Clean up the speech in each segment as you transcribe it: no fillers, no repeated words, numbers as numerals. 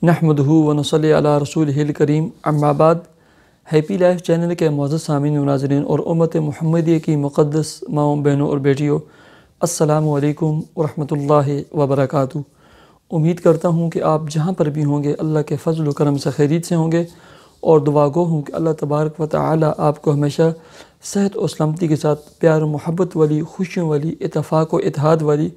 نحمدہ و نصلی علی رسولہ الکریم اما بعد۔ ہیپی لائف چینل کے معزز سامعین و ناظرین اور امت محمدیہ کی مقدس ماؤں بہنوں اور بیٹیوں، السلام علیکم ورحمۃ اللہ وبرکاتہ۔ امید کرتا ہوں کہ آپ جہاں پر بھی ہوں گے اللہ کے فضل و کرم سے خیریت سے ہوں گے، اور دعا گو ہوں کہ اللہ تبارک و تعالی آپ کو ہمیشہ صحت و سلامتی کے ساتھ پیار و محبت والی، خوشیوں والی، اتفاق و اتحاد والی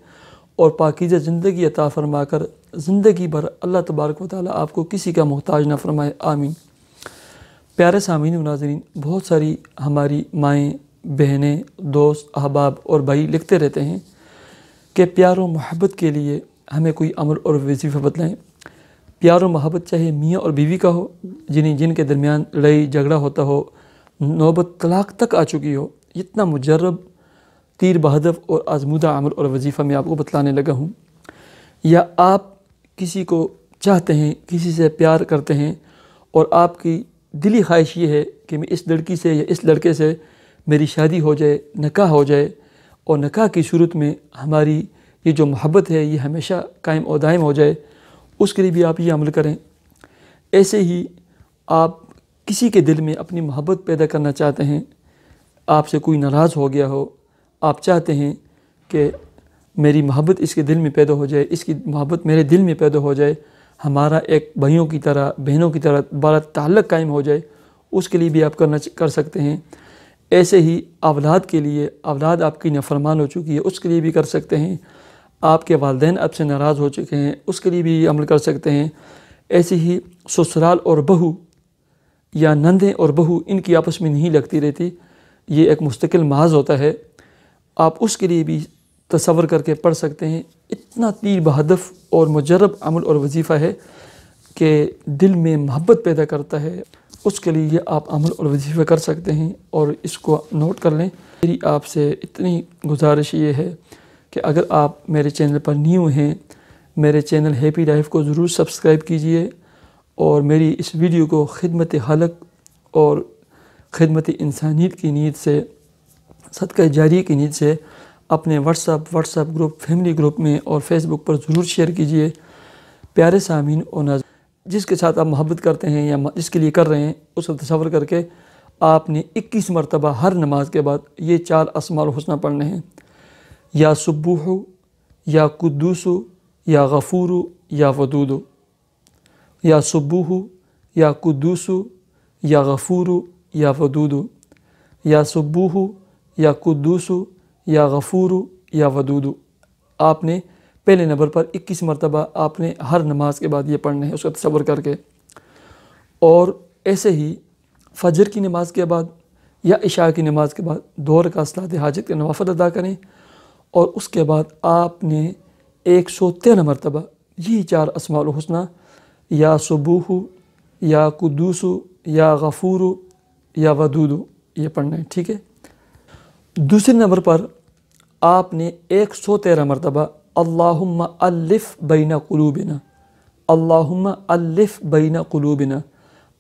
اور پاکیزہ زندگی عطا فرما کر زندگی بھر اللہ تبارک و تعالی آپ کو کسی کا محتاج نہ فرمائے، آمین۔ پیارے سامعین و ناظرین، بہت ساری ہماری مائیں، بہنیں، دوست، احباب اور بھائی لکھتے رہتے ہیں کہ پیار و محبت کے لیے ہمیں کوئی عمل اور وظیفہ بتلائیں۔ پیار و محبت چاہے میاں اور بیوی کا ہو، جن کے درمیان لڑائی جھگڑا ہوتا ہو، نوبت طلاق تک آ چکی ہو، اتنا مجرب، تیر بہدف اور آزمودہ عمل اور وظیفہ میں آپ کو بتلانے لگا ہوں۔ یا آپ کسی کو چاہتے ہیں، کسی سے پیار کرتے ہیں، اور آپ کی دلی خواہش یہ ہے کہ میں اس لڑکی سے یا اس لڑکے سے میری شادی ہو جائے، نکاح ہو جائے، اور نکاح کی صورت میں ہماری یہ جو محبت ہے یہ ہمیشہ قائم و دائم ہو جائے، اس کے لیے بھی آپ یہ عمل کریں۔ ایسے ہی آپ کسی کے دل میں اپنی محبت پیدا کرنا چاہتے ہیں، آپ سے کوئی ناراض ہو گیا ہو، آپ چاہتے ہیں کہ میری محبت اس کے دل میں پیدا ہو جائے، اس کی محبت میرے دل میں پیدا ہو جائے، ہمارا ایک بھائیوں کی طرح، بہنوں کی طرح بڑا تعلق قائم ہو جائے، اس کے لیے بھی آپ کر سکتے ہیں۔ ایسے ہی اولاد کے لیے، اولاد آپ کی نافرمان ہو چکی ہے، اس کے لیے بھی کر سکتے ہیں۔ آپ کے والدین آپ سے ناراض ہو چکے ہیں، اس کے لیے بھی عمل کر سکتے ہیں۔ ایسے ہی سسرال اور بہو یا نندیں اور بہو، ان کی آپس میں نہیں لگتی رہتی، یہ ایک مستقل محاذ ہوتا ہے، آپ اس کے لیے بھی تصور کر کے پڑھ سکتے ہیں۔ اتنا تیر بہدف اور مجرب عمل اور وظیفہ ہے کہ دل میں محبت پیدا کرتا ہے، اس کے لیے آپ عمل اور وظیفہ کر سکتے ہیں، اور اس کو نوٹ کر لیں۔ میری آپ سے اتنی گزارش یہ ہے کہ اگر آپ میرے چینل پر نیو ہیں، میرے چینل ہیپی لائف کو ضرور سبسکرائب کیجئے، اور میری اس ویڈیو کو خدمت خلق اور خدمت انسانیت کی نیت سے، صدقہ جاریہ کی نیت سے اپنے what's app group, family group میں اور فیس بک پر ضرور شیئر کیجئے۔ پیارے سامعین اور ناظرین، جس کے ساتھ آپ محبت کرتے ہیں یا جس کے لیے کر رہے ہیں، اس کو تصور کر کے آپ نے 21 مرتبہ ہر نماز کے بعد یہ 4 اسماء الحسنی پڑھنے ہیں: یا سبوح، یا قدوس، یا غفور، یا ودود۔ یا سبوح، یا قدوس، یا غفور، یا ودود۔ یا سبوح، یا قدوس، یا غفور، یا ودود۔ آپ نے پہلے نمبر پر 21 مرتبہ آپ نے ہر نماز کے بعد یہ پڑھنے ہیں، اس کا تصور کر کے۔ اور ایسے ہی فجر کی نماز کے بعد یا عشاء کی نماز کے بعد 2 رکعت صلاۃ حاجت کے نوافل ادا کریں، اور اس کے بعد آپ نے 113 مرتبہ یہی 4 اسماء الحسنی، یا سبوح، یا قدوس، یا غفور، یا ودود، یہ پڑھنا ہے، ٹھیک ہے۔ دوسرے نمبر پر آپ نے 113 مرتبہ اللہم الف بین قلوبنا، اللہم الف بین قلوبنا،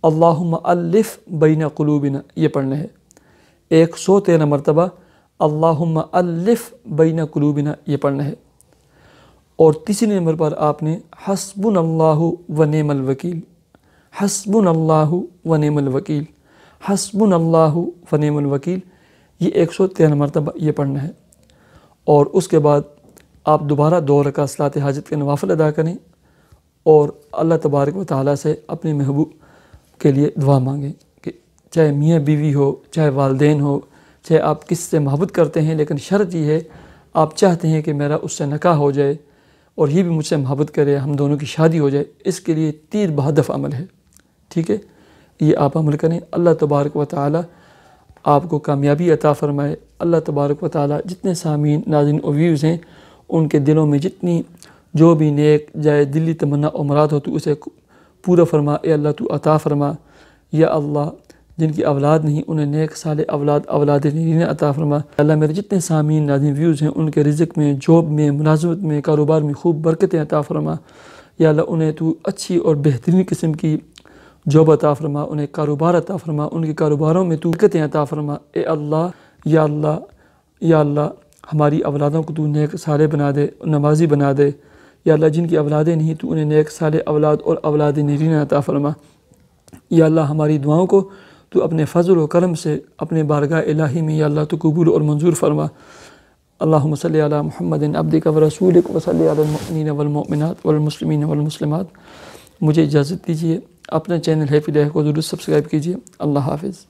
اللہم الف بین قلوبنا، یہ پڑھنا ہے 113 مرتبہ اللہم الف بین قلوبنا، یہ پڑھنا ہے۔ اور تیسرے نمبر پر آپ نے حسبنا اللہ و نعم الوکیل، حسبنا اللہ و نعم الوکیل، حسبنا اللہ و نعم الوکیل، یہ 113 مرتبہ یہ پڑھنا ہے۔ اور اس کے بعد آپ دوبارہ 2 رکعت صلاۃ حاجت کے نوافل ادا کریں، اور اللہ تبارک و تعالیٰ سے اپنے محبوب کے لیے دعا مانگیں، کہ چاہے میاں بیوی ہو، چاہے والدین ہو، چاہے آپ کس سے محبت کرتے ہیں، لیکن شرط یہ ہے آپ چاہتے ہیں کہ میرا اس سے نکاح ہو جائے اور یہ بھی مجھ سے محبت کرے، ہم دونوں کی شادی ہو جائے، اس کے لیے تیر بہدف عمل ہے، ٹھیک ہے۔ یہ آپ عمل کریں، اللہ تبارک و تعالیٰ آپ کو کامیابی عطا فرمائے۔ اللہ تبارک و تعالیٰ جتنے سامعین، ناظرین اور ویوز ہیں، ان کے دلوں میں جتنی جو بھی نیک جائے دلی تمنا و مراد ہو تو اسے پورا فرما، اے اللہ تو عطا فرما۔ یا اللہ جن کی اولاد نہیں، انہیں نیک صالح اولاد نرینہ عطا فرما۔ اللہ میرے جتنے سامعین، ناظرین، ویوز ہیں، ان کے رزق میں، جاب میں، ملازمت میں، کاروبار میں خوب برکتیں عطا فرما۔ یا اللہ انہیں تو اچھی اور بہترین قسم کی جاب عطا فرما، انہیں کاروبار عطا فرما، ان کے کاروباروں میں تو برکتیں عطا فرما۔ اے اللہ، یا اللہ، یا اللہ، ہماری اولادوں کو تو نیک صالح بنا دے، نمازی بنا دے، یا اللہ جن کی اولادیں نہیں تو انہیں نیک صالح اولاد اور اولاد نرینہ عطا فرما۔ یا اللہ ہماری دعاؤں کو تو اپنے فضل و کرم سے اپنے بارگاہ الہی میں یا اللہ تو قبول اور منظور فرما۔ اللہم صلی علی محمد عبدک و رسولک و صلی علی المؤمنین والمؤمنات والمسلمین والمسلمات۔ مجھے اجازت دیجیے، اپنا چینل ہیپی لائف کو ضرور سبسکرائب کیجیے۔ اللہ حافظ۔